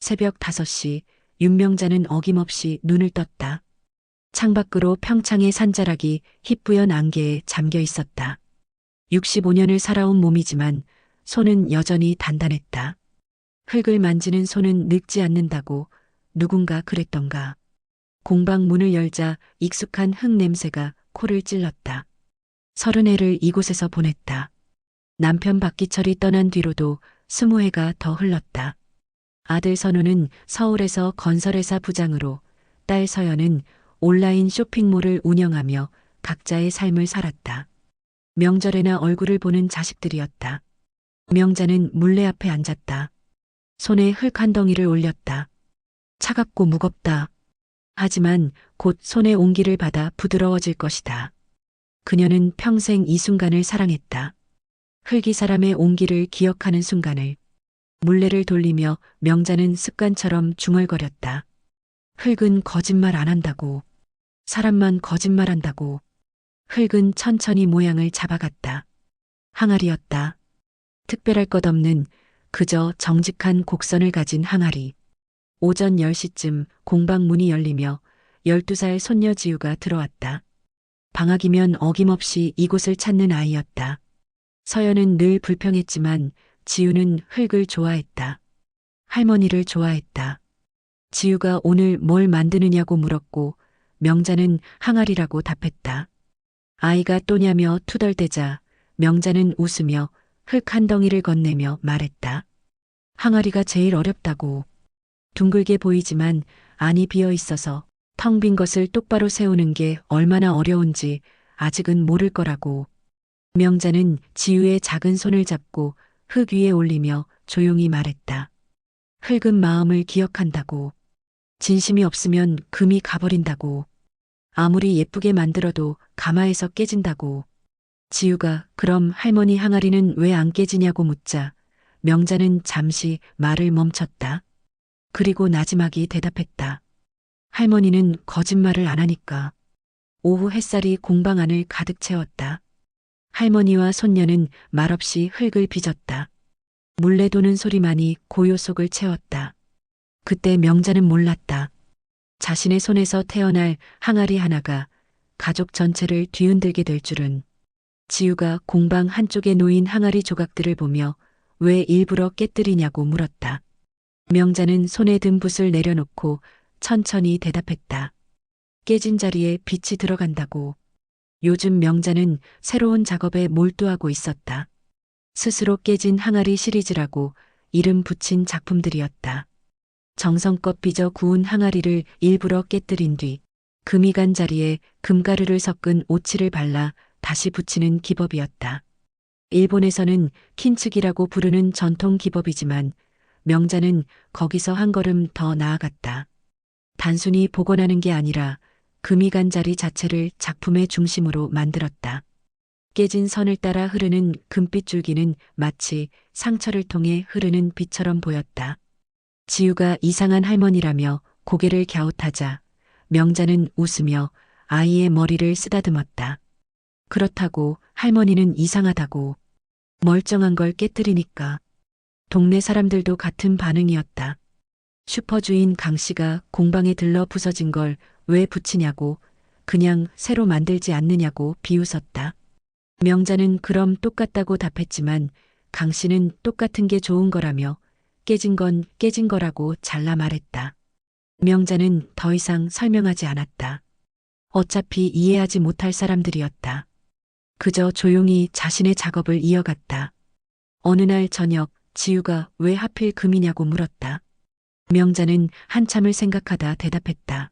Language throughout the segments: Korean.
새벽 5시 윤명자는 어김없이 눈을 떴다. 창밖으로 평창의 산자락이 희뿌연 안개에 잠겨 있었다. 65년을 살아온 몸이지만 손은 여전히 단단했다. 흙을 만지는 손은 늙지 않는다고 누군가 그랬던가. 공방 문을 열자 익숙한 흙 냄새가 코를 찔렀다. 30해를 이곳에서 보냈다. 남편 박기철이 떠난 뒤로도 20해가 더 흘렀다. 아들 선우는 서울에서 건설회사 부장으로, 딸 서연은 온라인 쇼핑몰을 운영하며 각자의 삶을 살았다. 명절에나 얼굴을 보는 자식들이었다. 명자는 물레 앞에 앉았다. 손에 흙 한 덩이를 올렸다. 차갑고 무겁다. 하지만 곧 손의 온기를 받아 부드러워질 것이다. 그녀는 평생 이 순간을 사랑했다. 흙이 사람의 온기를 기억하는 순간을. 물레를 돌리며 명자는 습관처럼 중얼거렸다. 흙은 거짓말 안 한다고. 사람만 거짓말한다고. 흙은 천천히 모양을 잡아갔다. 항아리였다. 특별할 것 없는 그저 정직한 곡선을 가진 항아리. 오전 10시쯤 공방 문이 열리며 12살 손녀 지우가 들어왔다. 방학이면 어김없이 이곳을 찾는 아이였다. 서연은 늘 불평했지만 지우는 흙을 좋아했다. 할머니를 좋아했다. 지우가 오늘 뭘 만드느냐고 물었고 명자는 항아리라고 답했다. 아이가 또냐며 투덜대자 명자는 웃으며 흙 한 덩이를 건네며 말했다. 항아리가 제일 어렵다고. 둥글게 보이지만 안이 비어 있어서 텅 빈 것을 똑바로 세우는 게 얼마나 어려운지 아직은 모를 거라고. 명자는 지우의 작은 손을 잡고 흙 위에 올리며 조용히 말했다. 흙은 마음을 기억한다고. 진심이 없으면 금이 가버린다고. 아무리 예쁘게 만들어도 가마에서 깨진다고. 지우가 그럼 할머니 항아리는 왜 안 깨지냐고 묻자 명자는 잠시 말을 멈췄다. 그리고 나지막이 대답했다. 할머니는 거짓말을 안 하니까. 오후 햇살이 공방 안을 가득 채웠다. 할머니와 손녀는 말없이 흙을 빚었다. 물레 도는 소리만이 고요 속을 채웠다. 그때 명자는 몰랐다. 자신의 손에서 태어날 항아리 하나가 가족 전체를 뒤흔들게 될 줄은. 지우가 공방 한쪽에 놓인 항아리 조각들을 보며 왜 일부러 깨뜨리냐고 물었다. 명자는 손에 든 붓을 내려놓고 천천히 대답했다. 깨진 자리에 빛이 들어간다고. 요즘 명자는 새로운 작업에 몰두하고 있었다. 스스로 깨진 항아리 시리즈라고 이름 붙인 작품들이었다. 정성껏 빚어 구운 항아리를 일부러 깨뜨린 뒤 금이 간 자리에 금가루를 섞은 오칠을 발라 다시 붙이는 기법이었다. 일본에서는 킨츠기라고 부르는 전통 기법이지만 명자는 거기서 한 걸음 더 나아갔다. 단순히 복원하는 게 아니라 금이 간 자리 자체를 작품의 중심으로 만들었다. 깨진 선을 따라 흐르는 금빛 줄기는 마치 상처를 통해 흐르는 빛처럼 보였다. 지우가 이상한 할머니라며 고개를 갸웃하자 명자는 웃으며 아이의 머리를 쓰다듬었다. 그렇다고 할머니는 이상하다고. 멀쩡한 걸 깨뜨리니까. 동네 사람들도 같은 반응이었다. 슈퍼주인 강 씨가 공방에 들러 부서진 걸 왜 붙이냐고, 그냥 새로 만들지 않느냐고 비웃었다. 명자는 그럼 똑같다고 답했지만 강 씨는 똑같은 게 좋은 거라며 깨진 건 깨진 거라고 잘라 말했다. 명자는 더 이상 설명하지 않았다. 어차피 이해하지 못할 사람들이었다. 그저 조용히 자신의 작업을 이어갔다. 어느 날 저녁 지우가 왜 하필 금이냐고 물었다. 명자는 한참을 생각하다 대답했다.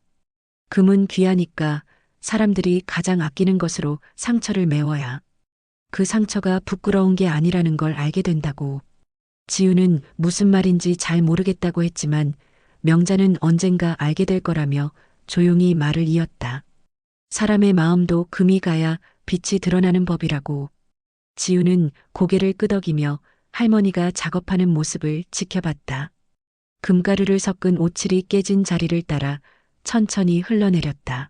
금은 귀하니까 사람들이 가장 아끼는 것으로 상처를 메워야 그 상처가 부끄러운 게 아니라는 걸 알게 된다고. 지우는 무슨 말인지 잘 모르겠다고 했지만 명자는 언젠가 알게 될 거라며 조용히 말을 이었다. 사람의 마음도 금이 가야 빛이 드러나는 법이라고. 지우는 고개를 끄덕이며 할머니가 작업하는 모습을 지켜봤다. 금가루를 섞은 오칠이 깨진 자리를 따라 천천히 흘러내렸다.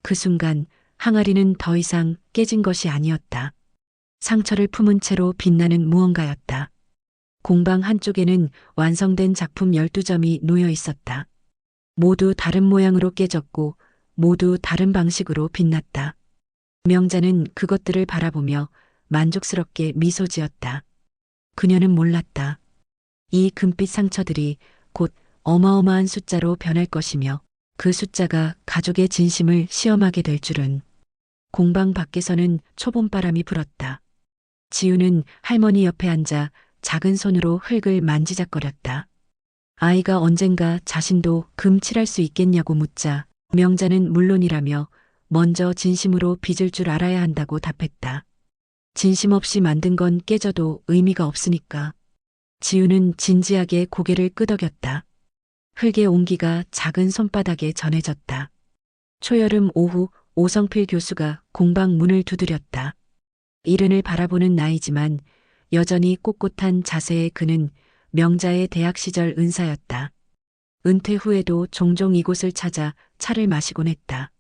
그 순간 항아리는 더 이상 깨진 것이 아니었다. 상처를 품은 채로 빛나는 무언가였다. 공방 한쪽에는 완성된 작품 12점이 놓여 있었다. 모두 다른 모양으로 깨졌고 모두 다른 방식으로 빛났다. 명자는 그것들을 바라보며 만족스럽게 미소 지었다. 그녀는 몰랐다. 이 금빛 상처들이 곧 어마어마한 숫자로 변할 것이며 그 숫자가 가족의 진심을 시험하게 될 줄은. 공방 밖에서는 초봄바람이 불었다. 지우는 할머니 옆에 앉아 작은 손으로 흙을 만지작거렸다. 아이가 언젠가 자신도 금 칠할 수 있겠냐고 묻자 명자는 물론이라며 먼저 진심으로 빚을 줄 알아야 한다고 답했다. 진심 없이 만든 건 깨져도 의미가 없으니까. 지우는 진지하게 고개를 끄덕였다. 흙의 온기가 작은 손바닥에 전해졌다. 초여름 오후 오성필 교수가 공방 문을 두드렸다. 이른을 바라보는 나이지만 여전히 꼿꼿한 자세의 그는 명자의 대학 시절 은사였다. 은퇴 후에도 종종 이곳을 찾아 차를 마시곤 했다.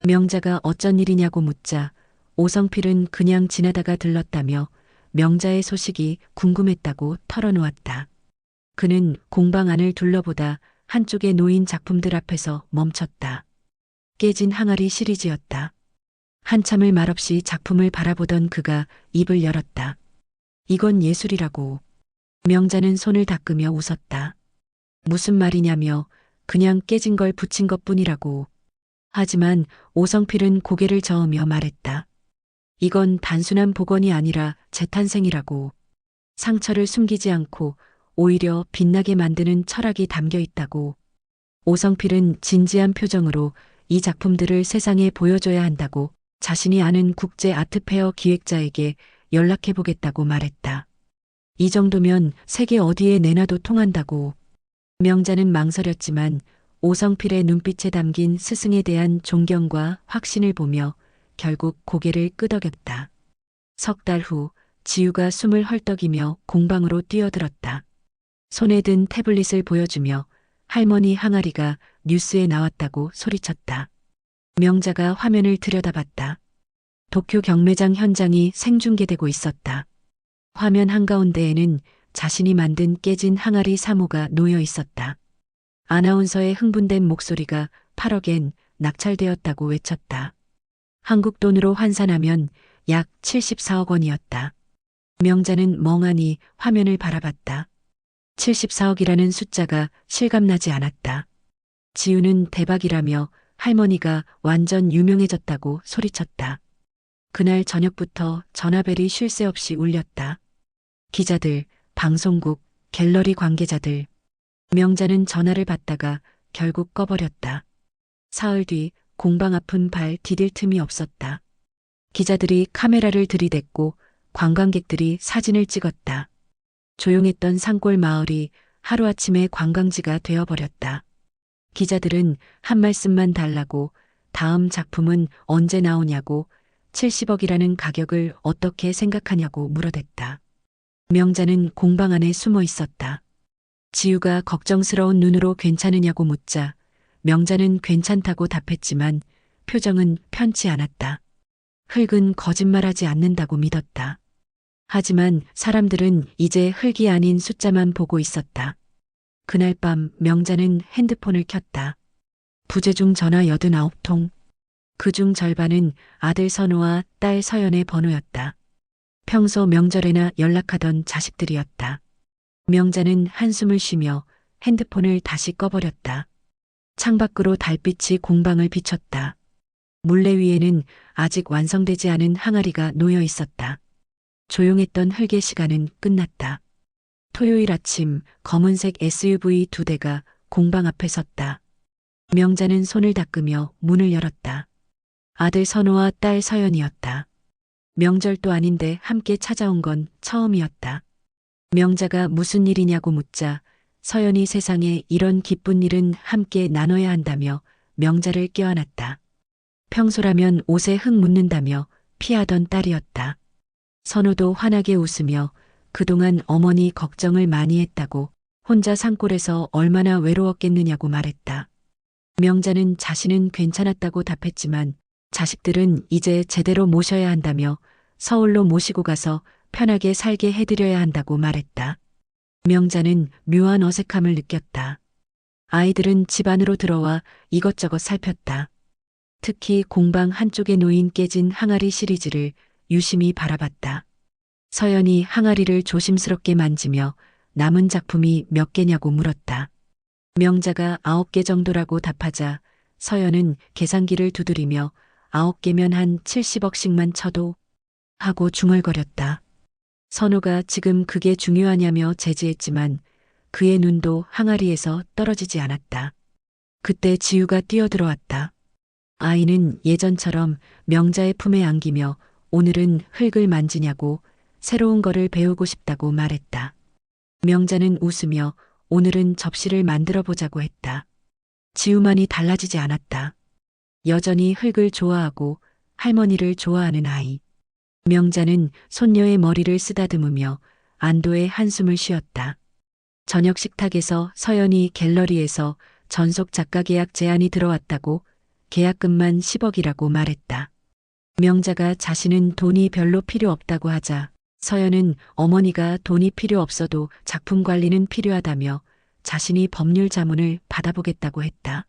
명자가 어쩐 일이냐고 묻자 오성필은 그냥 지나다가 들렀다며 명자의 소식이 궁금했다고 털어놓았다. 그는 공방 안을 둘러보다 한쪽에 놓인 작품들 앞에서 멈췄다. 깨진 항아리 시리즈였다. 한참을 말없이 작품을 바라보던 그가 입을 열었다. 이건 예술이라고. 명자는 손을 닦으며 웃었다. 무슨 말이냐며 그냥 깨진 걸 붙인 것뿐이라고. 하지만 오성필은 고개를 저으며 말했다. 이건 단순한 복원이 아니라 재탄생이라고. 상처를 숨기지 않고 오히려 빛나게 만드는 철학이 담겨 있다고. 오성필은 진지한 표정으로 이 작품들을 세상에 보여줘야 한다고 자신이 아는 국제 아트페어 기획자에게 연락해보겠다고 말했다. 이 정도면 세계 어디에 내놔도 통한다고. 명자는 망설였지만 오성필의 눈빛에 담긴 스승에 대한 존경과 확신을 보며 결국 고개를 끄덕였다. 석 달 후 지우가 숨을 헐떡이며 공방으로 뛰어들었다. 손에 든 태블릿을 보여주며 할머니 항아리가 뉴스에 나왔다고 소리쳤다. 명자가 화면을 들여다봤다. 도쿄 경매장 현장이 생중계되고 있었다. 화면 한가운데에는 자신이 만든 깨진 항아리 3호가 놓여 있었다. 아나운서의 흥분된 목소리가 8억엔 낙찰되었다고 외쳤다. 한국 돈으로 환산하면 약 74억 원이었다. 명자는 멍하니 화면을 바라봤다. 74억이라는 숫자가 실감나지 않았다. 지우는 대박이라며 할머니가 완전 유명해졌다고 소리쳤다. 그날 저녁부터 전화벨이 쉴 새 없이 울렸다. 기자들, 방송국, 갤러리 관계자들. 명자는 전화를 받다가 결국 꺼버렸다. 사흘 뒤 공방 앞은 발 디딜 틈이 없었다. 기자들이 카메라를 들이댔고 관광객들이 사진을 찍었다. 조용했던 산골 마을이 하루아침에 관광지가 되어버렸다. 기자들은 한 말씀만 달라고 다음 작품은 언제 나오냐고 70억이라는 가격을 어떻게 생각하냐고 물어댔다. 명자는 공방 안에 숨어 있었다. 지우가 걱정스러운 눈으로 괜찮으냐고 묻자 명자는 괜찮다고 답했지만 표정은 편치 않았다. 흙은 거짓말하지 않는다고 믿었다. 하지만 사람들은 이제 흙이 아닌 숫자만 보고 있었다. 그날 밤 명자는 핸드폰을 켰다. 부재중 전화 89통. 그중 절반은 아들 선우와 딸 서연의 번호였다. 평소 명절에나 연락하던 자식들이었다. 명자는 한숨을 쉬며 핸드폰을 다시 꺼버렸다. 창밖으로 달빛이 공방을 비췄다. 물레 위에는 아직 완성되지 않은 항아리가 놓여 있었다. 조용했던 흙의 시간은 끝났다. 토요일 아침 검은색 SUV 2대가 공방 앞에 섰다. 명자는 손을 닦으며 문을 열었다. 아들 선우와 딸 서연이었다. 명절도 아닌데 함께 찾아온 건 처음이었다. 명자가 무슨 일이냐고 묻자 서연이 세상에 이런 기쁜 일은 함께 나눠야 한다며 명자를 껴안았다. 평소라면 옷에 흙 묻는다며 피하던 딸이었다. 선우도 환하게 웃으며 그동안 어머니 걱정을 많이 했다고 혼자 산골에서 얼마나 외로웠겠느냐고 말했다. 명자는 자신은 괜찮았다고 답했지만 자식들은 이제 제대로 모셔야 한다며 서울로 모시고 가서 편하게 살게 해드려야 한다고 말했다. 명자는 묘한 어색함을 느꼈다. 아이들은 집 안으로 들어와 이것저것 살폈다. 특히 공방 한쪽에 놓인 깨진 항아리 시리즈를 유심히 바라봤다. 서연이 항아리를 조심스럽게 만지며 남은 작품이 몇 개냐고 물었다. 명자가 9개 정도라고 답하자 서연은 계산기를 두드리며 9개면 한 70억씩만 쳐도 하고 중얼거렸다. 선우가 지금 그게 중요하냐며 제지했지만 그의 눈도 항아리에서 떨어지지 않았다. 그때 지우가 뛰어들어왔다. 아이는 예전처럼 명자의 품에 안기며 오늘은 흙을 만지냐고 새로운 거를 배우고 싶다고 말했다. 명자는 웃으며 오늘은 접시를 만들어 보자고 했다. 지우만이 달라지지 않았다. 여전히 흙을 좋아하고 할머니를 좋아하는 아이. 명자는 손녀의 머리를 쓰다듬으며 안도의 한숨을 쉬었다. 저녁 식탁에서 서연이 갤러리에서 전속 작가 계약 제안이 들어왔다고 계약금만 10억이라고 말했다. 명자가 자신은 돈이 별로 필요 없다고 하자 서연은 어머니가 돈이 필요 없어도 작품 관리는 필요하다며 자신이 법률 자문을 받아보겠다고 했다.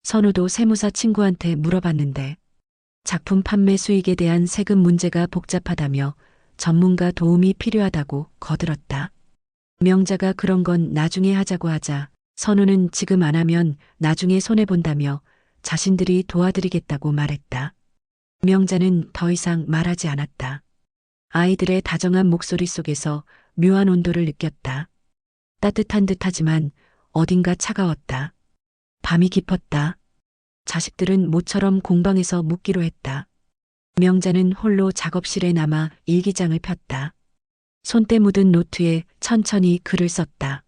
선우도 세무사 친구한테 물어봤는데 작품 판매 수익에 대한 세금 문제가 복잡하다며 전문가 도움이 필요하다고 거들었다. 명자가 그런 건 나중에 하자고 하자 선우는 지금 안 하면 나중에 손해본다며 자신들이 도와드리겠다고 말했다. 명자는 더 이상 말하지 않았다. 아이들의 다정한 목소리 속에서 묘한 온도를 느꼈다. 따뜻한 듯하지만 어딘가 차가웠다. 밤이 깊었다. 자식들은 모처럼 공방에서 묵기로 했다. 명자는 홀로 작업실에 남아 일기장을 폈다. 손때 묻은 노트에 천천히 글을 썼다.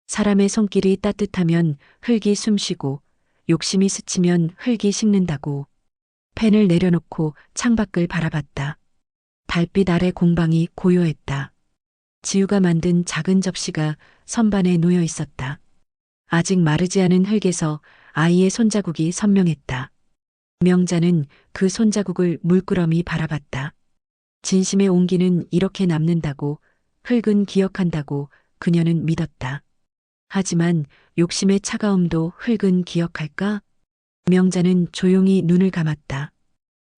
사람의 손길이 따뜻하면 흙이 숨쉬고 욕심이 스치면 흙이 식는다고. 펜을 내려놓고 창밖을 바라봤다. 달빛 아래 공방이 고요했다. 지우가 만든 작은 접시가 선반에 놓여 있었다. 아직 마르지 않은 흙에서 아이의 손자국이 선명했다. 명자는 그 손자국을 물끄러미 바라봤다. 진심의 온기는 이렇게 남는다고, 흙은 기억한다고 그녀는 믿었다. 하지만 욕심의 차가움도 흙은 기억할까? 명자는 조용히 눈을 감았다.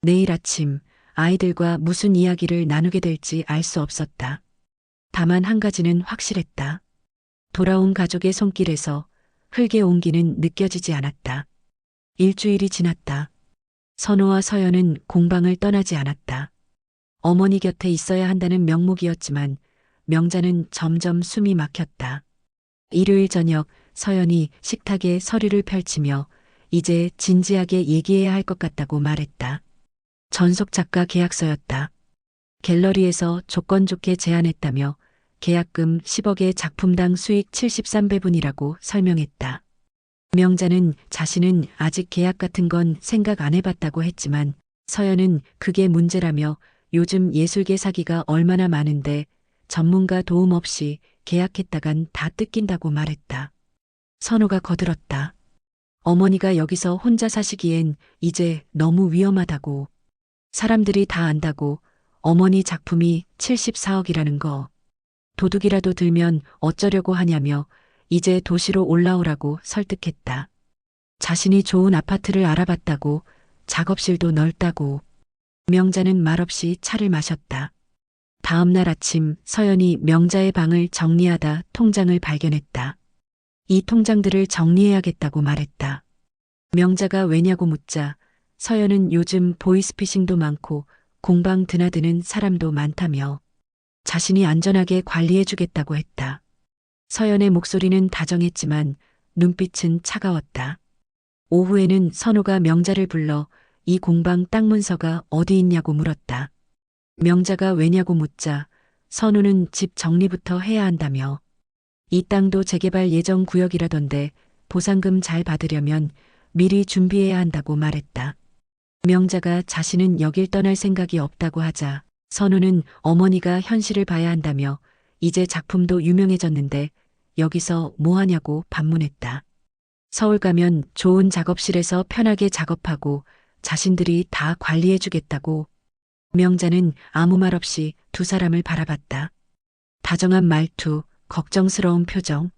내일 아침 아이들과 무슨 이야기를 나누게 될지 알 수 없었다. 다만 한 가지는 확실했다. 돌아온 가족의 손길에서 흙의 온기는 느껴지지 않았다. 일주일이 지났다. 선우와 서연은 공방을 떠나지 않았다. 어머니 곁에 있어야 한다는 명목이었지만 명자는 점점 숨이 막혔다. 일요일 저녁 서연이 식탁에 서류를 펼치며 이제 진지하게 얘기해야 할 것 같다고 말했다. 전속 작가 계약서였다. 갤러리에서 조건 좋게 제안했다며 계약금 10억에 작품당 수익 73배분이라고 설명했다. 명자는 자신은 아직 계약 같은 건 생각 안 해봤다고 했지만 서연은 그게 문제라며 요즘 예술계 사기가 얼마나 많은데 전문가 도움 없이 계약했다간 다 뜯긴다고 말했다. 선우가 거들었다. 어머니가 여기서 혼자 사시기엔 이제 너무 위험하다고. 사람들이 다 안다고. 어머니 작품이 74억이라는 거. 도둑이라도 들면 어쩌려고 하냐며 이제 도시로 올라오라고 설득했다. 자신이 좋은 아파트를 알아봤다고, 작업실도 넓다고. 명자는 말없이 차를 마셨다. 다음 날 아침 서연이 명자의 방을 정리하다 통장을 발견했다. 이 통장들을 정리해야겠다고 말했다. 명자가 왜냐고 묻자 서연은 요즘 보이스피싱도 많고 공방 드나드는 사람도 많다며 자신이 안전하게 관리해주겠다고 했다. 서연의 목소리는 다정했지만 눈빛은 차가웠다. 오후에는 선우가 명자를 불러 이 공방 땅 문서가 어디 있냐고 물었다. 명자가 왜냐고 묻자 선우는 집 정리부터 해야 한다며 이 땅도 재개발 예정 구역이라던데 보상금 잘 받으려면 미리 준비해야 한다고 말했다. 명자가 자신은 여길 떠날 생각이 없다고 하자 선우는 어머니가 현실을 봐야 한다며 이제 작품도 유명해졌는데 여기서 뭐 하냐고 반문했다. 서울 가면 좋은 작업실에서 편하게 작업하고 자신들이 다 관리해주겠다고. 명자는 아무 말 없이 두 사람을 바라봤다. 다정한 말투, 걱정스러운 표정.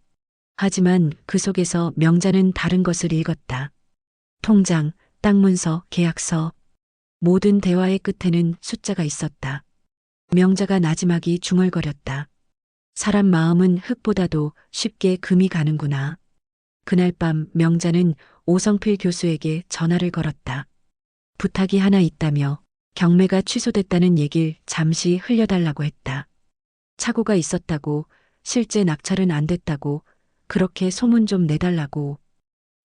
하지만 그 속에서 명자는 다른 것을 읽었다. 통장, 땅 문서, 계약서. 모든 대화의 끝에는 숫자가 있었다. 명자가 나지막이 중얼거렸다. 사람 마음은 흙보다도 쉽게 금이 가는구나. 그날 밤 명자는 오성필 교수에게 전화를 걸었다. 부탁이 하나 있다며 경매가 취소됐다는 얘길 잠시 흘려달라고 했다. 착오가 있었다고, 실제 낙찰은 안 됐다고, 그렇게 소문 좀 내달라고.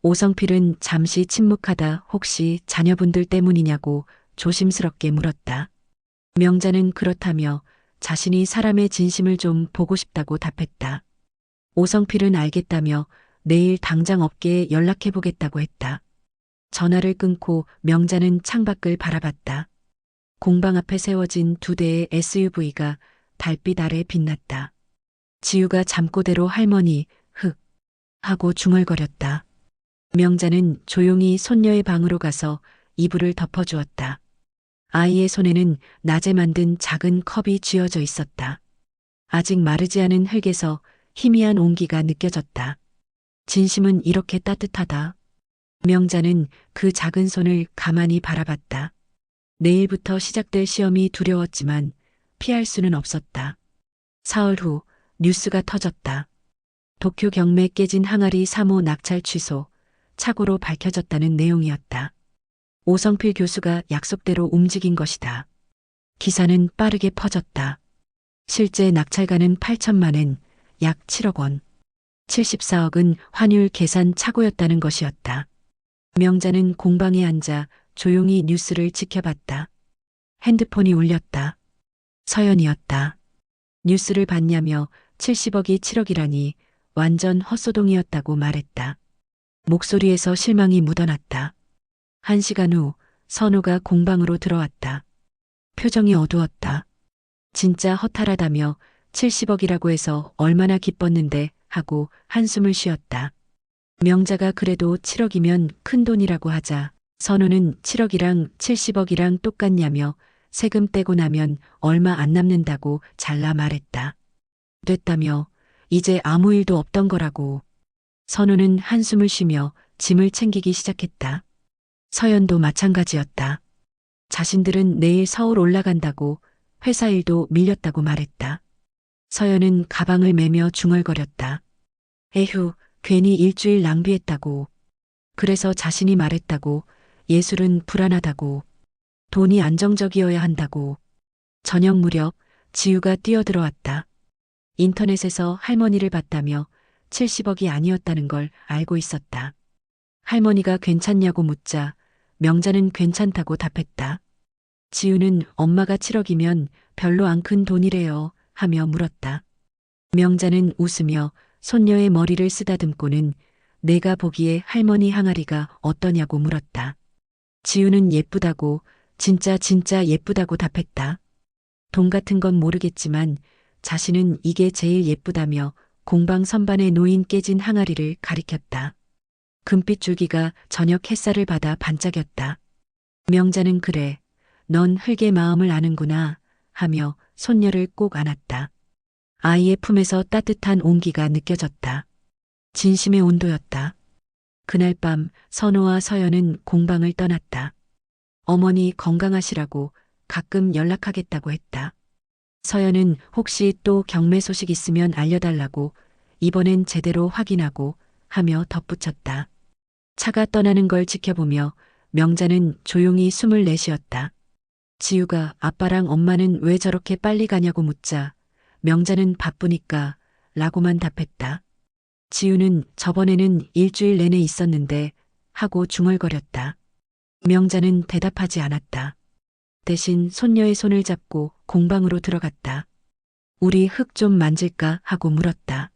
오성필은 잠시 침묵하다 혹시 자녀분들 때문이냐고 조심스럽게 물었다. 명자는 그렇다며 자신이 사람의 진심을 좀 보고 싶다고 답했다. 오성필은 알겠다며 내일 당장 업계에 연락해보겠다고 했다. 전화를 끊고 명자는 창밖을 바라봤다. 공방 앞에 세워진 2대의 SUV가 달빛 아래 빛났다. 지우가 잠꼬대로 할머니, 흑, 하고 중얼거렸다. 명자는 조용히 손녀의 방으로 가서 이불을 덮어주었다. 아이의 손에는 낮에 만든 작은 컵이 쥐어져 있었다. 아직 마르지 않은 흙에서 희미한 온기가 느껴졌다. 진심은 이렇게 따뜻하다. 명자는 그 작은 손을 가만히 바라봤다. 내일부터 시작될 시험이 두려웠지만 피할 수는 없었다. 사흘 후 뉴스가 터졌다. 도쿄 경매 깨진 항아리 3호 낙찰 취소, 착오로 밝혀졌다는 내용이었다. 오성필 교수가 약속대로 움직인 것이다. 기사는 빠르게 퍼졌다. 실제 낙찰가는 8천만 엔, 약 7억 원. 74억은 환율 계산 착오였다는 것이었다. 명자는 공방에 앉아 조용히 뉴스를 지켜봤다. 핸드폰이 울렸다. 서연이었다. 뉴스를 봤냐며 70억이 7억이라니 완전 헛소동이었다고 말했다. 목소리에서 실망이 묻어났다. 1시간 후 선우가 공방으로 들어왔다. 표정이 어두웠다. 진짜 허탈하다며 70억이라고 해서 얼마나 기뻤는데 하고 한숨을 쉬었다. 명자가 그래도 7억이면 큰 돈이라고 하자 선우는 7억이랑 70억이랑 똑같냐며 세금 떼고 나면 얼마 안 남는다고 잘라 말했다. 됐다며 이제 아무 일도 없던 거라고. 선우는 한숨을 쉬며 짐을 챙기기 시작했다. 서연도 마찬가지였다. 자신들은 내일 서울 올라간다고 회사 일도 밀렸다고 말했다. 서연은 가방을 매며 중얼거렸다. 에휴, 괜히 일주일 낭비했다고. 그래서 자신이 말했다고. 예술은 불안하다고. 돈이 안정적이어야 한다고. 저녁 무렵 지우가 뛰어들어왔다. 인터넷에서 할머니를 봤다며 70억이 아니었다는 걸 알고 있었다. 할머니가 괜찮냐고 묻자 명자는 괜찮다고 답했다. 지우는 엄마가 7억이면 별로 안 큰 돈이래요 하며 물었다. 명자는 웃으며 손녀의 머리를 쓰다듬고는 내가 보기에 할머니 항아리가 어떠냐고 물었다. 지우는 예쁘다고 진짜 예쁘다고 답했다. 돈 같은 건 모르겠지만 자신은 이게 제일 예쁘다며 공방 선반에 놓인 깨진 항아리를 가리켰다. 금빛 줄기가 저녁 햇살을 받아 반짝였다. 명자는 그래, 넌 흙의 마음을 아는구나 하며 손녀를 꼭 안았다. 아이의 품에서 따뜻한 온기가 느껴졌다. 진심의 온도였다. 그날 밤 선우와 서연은 공방을 떠났다. 어머니 건강하시라고 가끔 연락하겠다고 했다. 서연은 혹시 또 경매 소식 있으면 알려달라고 이번엔 제대로 확인하고 하며 덧붙였다. 차가 떠나는 걸 지켜보며 명자는 조용히 숨을 내쉬었다. 지우가 아빠랑 엄마는 왜 저렇게 빨리 가냐고 묻자 명자는 바쁘니까 라고만 답했다. 지우는 저번에는 일주일 내내 있었는데 하고 중얼거렸다. 명자는 대답하지 않았다. 대신 손녀의 손을 잡고 공방으로 들어갔다. 우리 흙 좀 만질까 하고 물었다.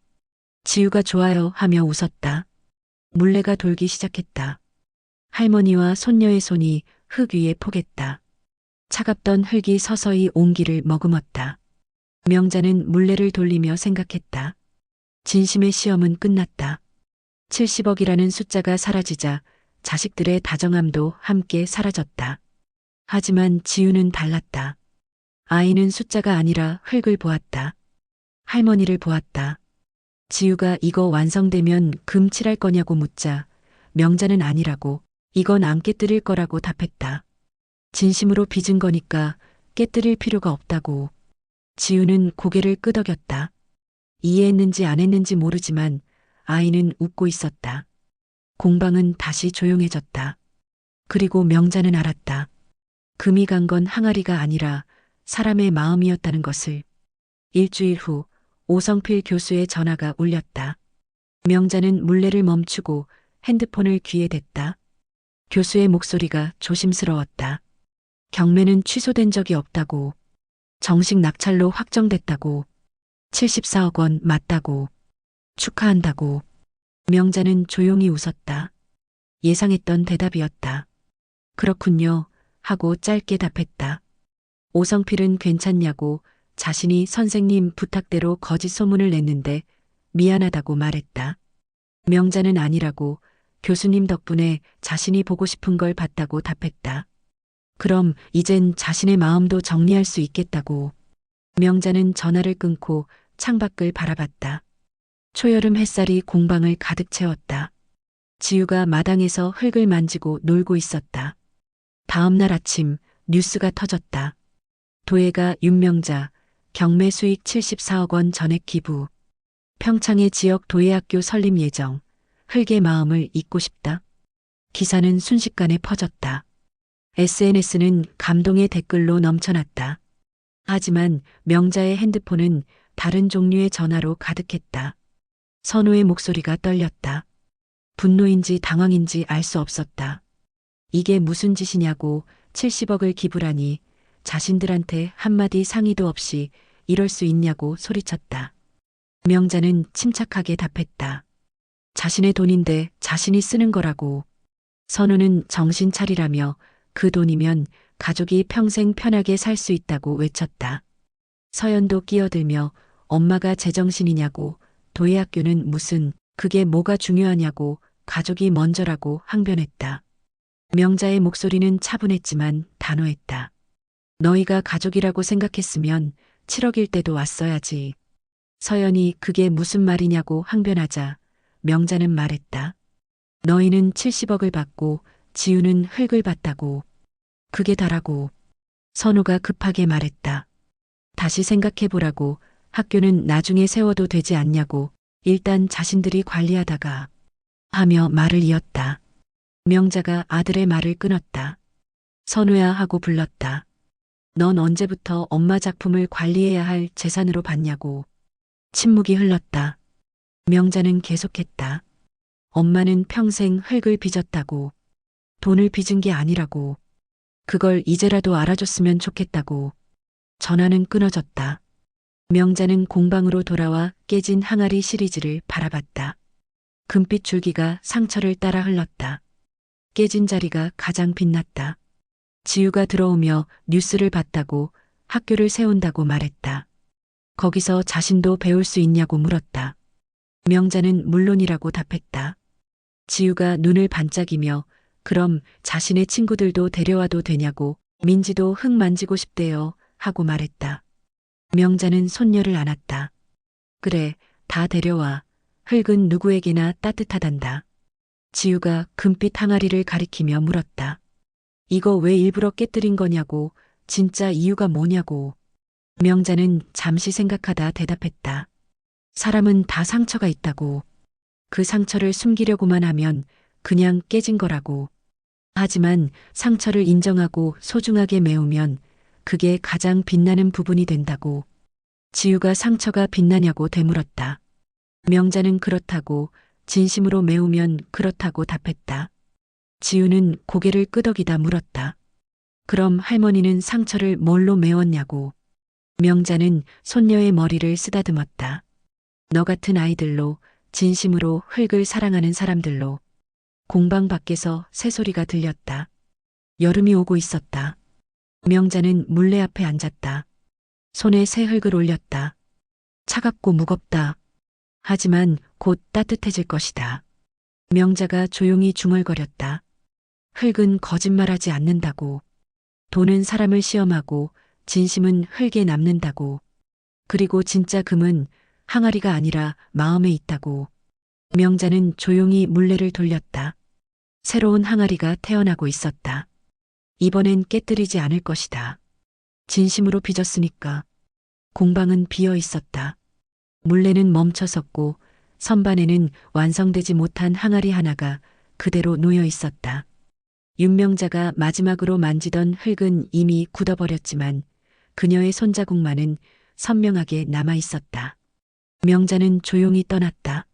지우가 좋아요 하며 웃었다. 물레가 돌기 시작했다. 할머니와 손녀의 손이 흙 위에 포겠다. 차갑던 흙이 서서히 온기를 머금었다. 명자는 물레를 돌리며 생각했다. 진심의 시험은 끝났다. 70억이라는 숫자가 사라지자 자식들의 다정함도 함께 사라졌다. 하지만 지우는 달랐다. 아이는 숫자가 아니라 흙을 보았다. 할머니를 보았다. 지우가 이거 완성되면 금 칠할 거냐고 묻자 명자는 아니라고 이건 안 깨뜨릴 거라고 답했다. 진심으로 빚은 거니까 깨뜨릴 필요가 없다고. 지우는 고개를 끄덕였다. 이해했는지 안 했는지 모르지만 아이는 웃고 있었다. 공방은 다시 조용해졌다. 그리고 명자는 알았다. 금이 간 건 항아리가 아니라 사람의 마음이었다는 것을. 일주일 후 오성필 교수의 전화가 울렸다. 명자는 물레를 멈추고 핸드폰을 귀에 댔다. 교수의 목소리가 조심스러웠다. 경매는 취소된 적이 없다고. 정식 낙찰로 확정됐다고. 74억 원 맞다고. 축하한다고. 명자는 조용히 웃었다. 예상했던 대답이었다. 그렇군요. 하고 짧게 답했다. 오성필은 괜찮냐고 자신이 선생님 부탁대로 거짓 소문을 냈는데 미안하다고 말했다. 명자는 아니라고 교수님 덕분에 자신이 보고 싶은 걸 봤다고 답했다. 그럼 이젠 자신의 마음도 정리할 수 있겠다고. 명자는 전화를 끊고 창밖을 바라봤다. 초여름 햇살이 공방을 가득 채웠다. 지우가 마당에서 흙을 만지고 놀고 있었다. 다음 날 아침 뉴스가 터졌다. 도예가 윤명자, 경매 수익 74억 원 전액 기부. 평창의 지역 도예학교 설립 예정. 흙의 마음을 잊고 싶다. 기사는 순식간에 퍼졌다. SNS는 감동의 댓글로 넘쳐났다. 하지만 명자의 핸드폰은 다른 종류의 전화로 가득했다. 선우의 목소리가 떨렸다. 분노인지 당황인지 알 수 없었다. 이게 무슨 짓이냐고 70억을 기부라니 자신들한테 한마디 상의도 없이 이럴 수 있냐고 소리쳤다. 명자는 침착하게 답했다. 자신의 돈인데 자신이 쓰는 거라고. 선우는 정신 차리라며 그 돈이면 가족이 평생 편하게 살 수 있다고 외쳤다. 서연도 끼어들며 엄마가 제정신이냐고 도예학교는 무슨 그게 뭐가 중요하냐고 가족이 먼저라고 항변했다. 명자의 목소리는 차분했지만 단호했다. 너희가 가족이라고 생각했으면 7억일 때도 왔어야지. 서연이 그게 무슨 말이냐고 항변하자 명자는 말했다. 너희는 70억을 받고 지우는 흙을 받다고. 그게 다라고. 선우가 급하게 말했다. 다시 생각해보라고. 학교는 나중에 세워도 되지 않냐고. 일단 자신들이 관리하다가 하며 말을 이었다. 명자가 아들의 말을 끊었다. 선우야 하고 불렀다. 넌 언제부터 엄마 작품을 관리해야 할 재산으로 봤냐고. 침묵이 흘렀다. 명자는 계속했다. 엄마는 평생 흙을 빚었다고. 돈을 빚은 게 아니라고. 그걸 이제라도 알아줬으면 좋겠다고. 전화는 끊어졌다. 명자는 공방으로 돌아와 깨진 항아리 시리즈를 바라봤다. 금빛 줄기가 상처를 따라 흘렀다. 깨진 자리가 가장 빛났다. 지우가 들어오며 뉴스를 봤다고 학교를 세운다고 말했다. 거기서 자신도 배울 수 있냐고 물었다. 명자는 물론이라고 답했다. 지우가 눈을 반짝이며 그럼 자신의 친구들도 데려와도 되냐고 민지도 흙 만지고 싶대요 하고 말했다. 명자는 손녀를 안았다. 그래, 다 데려와. 흙은 누구에게나 따뜻하단다. 지우가 금빛 항아리를 가리키며 물었다. 이거 왜 일부러 깨뜨린 거냐고, 진짜 이유가 뭐냐고. 명자는 잠시 생각하다 대답했다. 사람은 다 상처가 있다고. 그 상처를 숨기려고만 하면 그냥 깨진 거라고. 하지만 상처를 인정하고 소중하게 메우면 그게 가장 빛나는 부분이 된다고. 지우가 상처가 빛나냐고 되물었다. 명자는 그렇다고 진심으로 메우면 그렇다고 답했다. 지우는 고개를 끄덕이다 물었다. 그럼 할머니는 상처를 뭘로 메웠냐고. 명자는 손녀의 머리를 쓰다듬었다. 너 같은 아이들로 진심으로 흙을 사랑하는 사람들로. 공방 밖에서 새소리가 들렸다. 여름이 오고 있었다. 명자는 물레 앞에 앉았다. 손에 새 흙을 올렸다. 차갑고 무겁다. 하지만 곧 따뜻해질 것이다. 명자가 조용히 중얼거렸다. 흙은 거짓말하지 않는다고. 돈은 사람을 시험하고 진심은 흙에 남는다고. 그리고 진짜 금은 항아리가 아니라 마음에 있다고. 명자는 조용히 물레를 돌렸다. 새로운 항아리가 태어나고 있었다. 이번엔 깨뜨리지 않을 것이다. 진심으로 빚었으니까. 공방은 비어 있었다. 물레는 멈춰섰고 선반에는 완성되지 못한 항아리 하나가 그대로 놓여 있었다. 윤명자가 마지막으로 만지던 흙은 이미 굳어버렸지만 그녀의 손자국만은 선명하게 남아 있었다. 명자는 조용히 떠났다.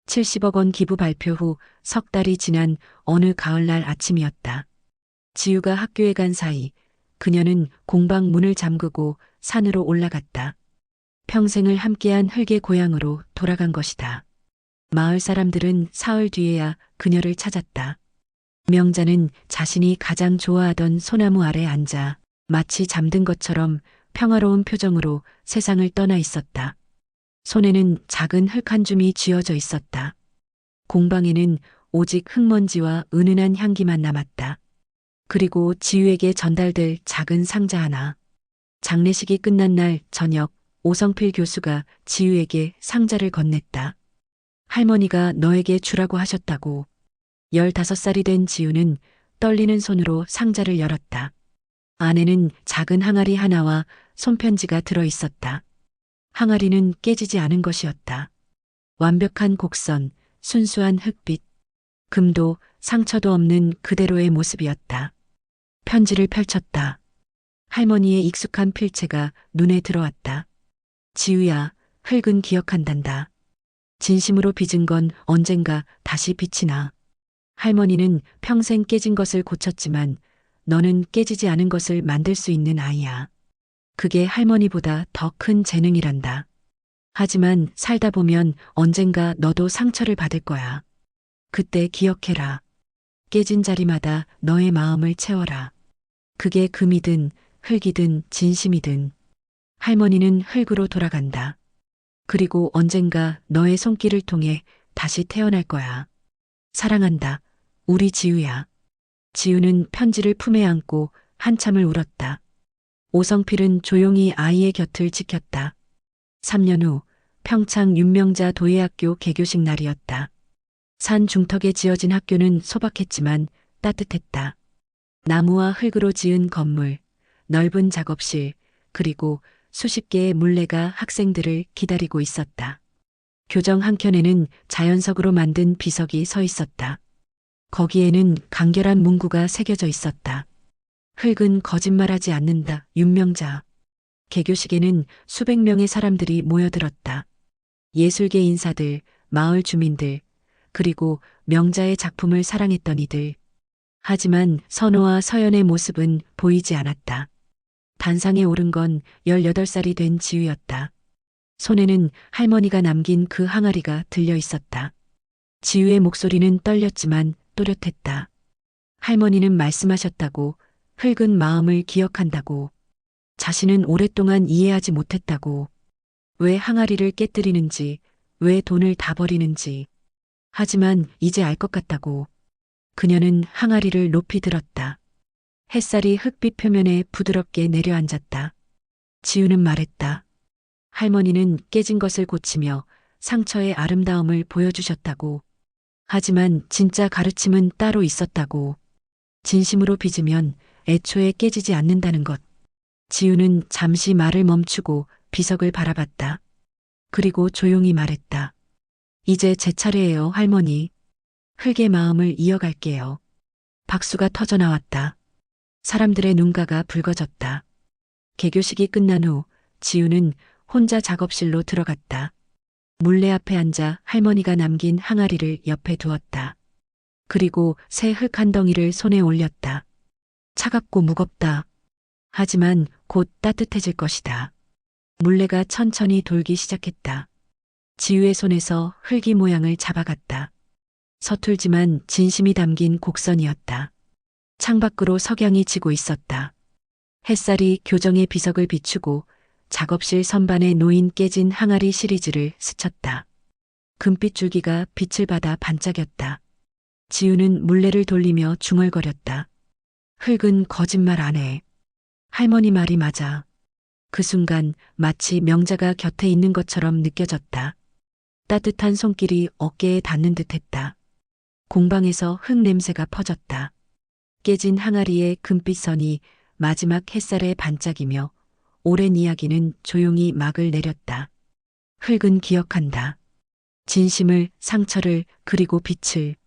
70억 원 기부 발표 후 석 달이 지난 어느 가을날 아침이었다. 지우가 학교에 간 사이 그녀는 공방 문을 잠그고 산으로 올라갔다. 평생을 함께한 흙의 고향으로 돌아간 것이다. 마을 사람들은 사흘 뒤에야 그녀를 찾았다. 명자는 자신이 가장 좋아하던 소나무 아래 앉아 마치 잠든 것처럼 평화로운 표정으로 세상을 떠나 있었다. 손에는 작은 흙 한 줌이 쥐어져 있었다. 공방에는 오직 흙먼지와 은은한 향기만 남았다. 그리고 지우에게 전달될 작은 상자 하나. 장례식이 끝난 날 저녁 오성필 교수가 지우에게 상자를 건넸다. 할머니가 너에게 주라고 하셨다고. 15살이 된 지우는 떨리는 손으로 상자를 열었다. 안에는 작은 항아리 하나와 손편지가 들어 있었다. 항아리는 깨지지 않은 것이었다. 완벽한 곡선, 순수한 흙빛, 금도 상처도 없는 그대로의 모습이었다. 편지를 펼쳤다. 할머니의 익숙한 필체가 눈에 들어왔다. 지우야, 흙은 기억한단다. 진심으로 빚은 건 언젠가 다시 빛이 나. 할머니는 평생 깨진 것을 고쳤지만 너는 깨지지 않은 것을 만들 수 있는 아이야. 그게 할머니보다 더 큰 재능이란다. 하지만 살다 보면 언젠가 너도 상처를 받을 거야. 그때 기억해라. 깨진 자리마다 너의 마음을 채워라. 그게 금이든 흙이든 진심이든. 할머니는 흙으로 돌아간다. 그리고 언젠가 너의 손길을 통해 다시 태어날 거야. 사랑한다. 우리 지우야. 지우는 편지를 품에 안고 한참을 울었다. 오성필은 조용히 아이의 곁을 지켰다. 3년 후 평창 윤명자 도예학교 개교식 날이었다. 산 중턱에 지어진 학교는 소박했지만 따뜻했다. 나무와 흙으로 지은 건물, 넓은 작업실, 그리고 수십 개의 물레가 학생들을 기다리고 있었다. 교정 한켠에는 자연석으로 만든 비석이 서 있었다. 거기에는 간결한 문구가 새겨져 있었다. 흙은 거짓말하지 않는다. 윤명자. 개교식에는 수백 명의 사람들이 모여들었다. 예술계 인사들, 마을 주민들, 그리고 명자의 작품을 사랑했던 이들. 하지만 선호와 서연의 모습은 보이지 않았다. 단상에 오른 건 18살이 된 지우였다. 손에는 할머니가 남긴 그 항아리가 들려 있었다. 지우의 목소리는 떨렸지만 또렷했다. 할머니는 말씀하셨다고. 흙은 마음을 기억한다고. 자신은 오랫동안 이해하지 못했다고. 왜 항아리를 깨뜨리는지, 왜 돈을 다 버리는지. 하지만 이제 알 것 같다고. 그녀는 항아리를 높이 들었다. 햇살이 흙빛 표면에 부드럽게 내려앉았다. 지우는 말했다. 할머니는 깨진 것을 고치며 상처의 아름다움을 보여주셨다고. 하지만 진짜 가르침은 따로 있었다고. 진심으로 빚으면 애초에 깨지지 않는다는 것. 지우는 잠시 말을 멈추고 비석을 바라봤다. 그리고 조용히 말했다. 이제 제 차례예요, 할머니. 흙의 마음을 이어갈게요. 박수가 터져 나왔다. 사람들의 눈가가 붉어졌다. 개교식이 끝난 후 지우는 혼자 작업실로 들어갔다. 물레 앞에 앉아 할머니가 남긴 항아리를 옆에 두었다. 그리고 새 흙 한 덩이를 손에 올렸다. 차갑고 무겁다. 하지만 곧 따뜻해질 것이다. 물레가 천천히 돌기 시작했다. 지우의 손에서 흙이 모양을 잡아갔다. 서툴지만 진심이 담긴 곡선이었다. 창밖으로 석양이 지고 있었다. 햇살이 교정의 비석을 비추고 작업실 선반에 놓인 깨진 항아리 시리즈를 스쳤다. 금빛 줄기가 빛을 받아 반짝였다. 지우는 물레를 돌리며 중얼거렸다. 흙은 거짓말 안 해. 할머니 말이 맞아. 그 순간 마치 명자가 곁에 있는 것처럼 느껴졌다. 따뜻한 손길이 어깨에 닿는 듯했다. 공방에서 흙 냄새가 퍼졌다. 깨진 항아리의 금빛 선이 마지막 햇살에 반짝이며 오랜 이야기는 조용히 막을 내렸다. 흙은 기억한다. 진심을, 상처를, 그리고 빛을.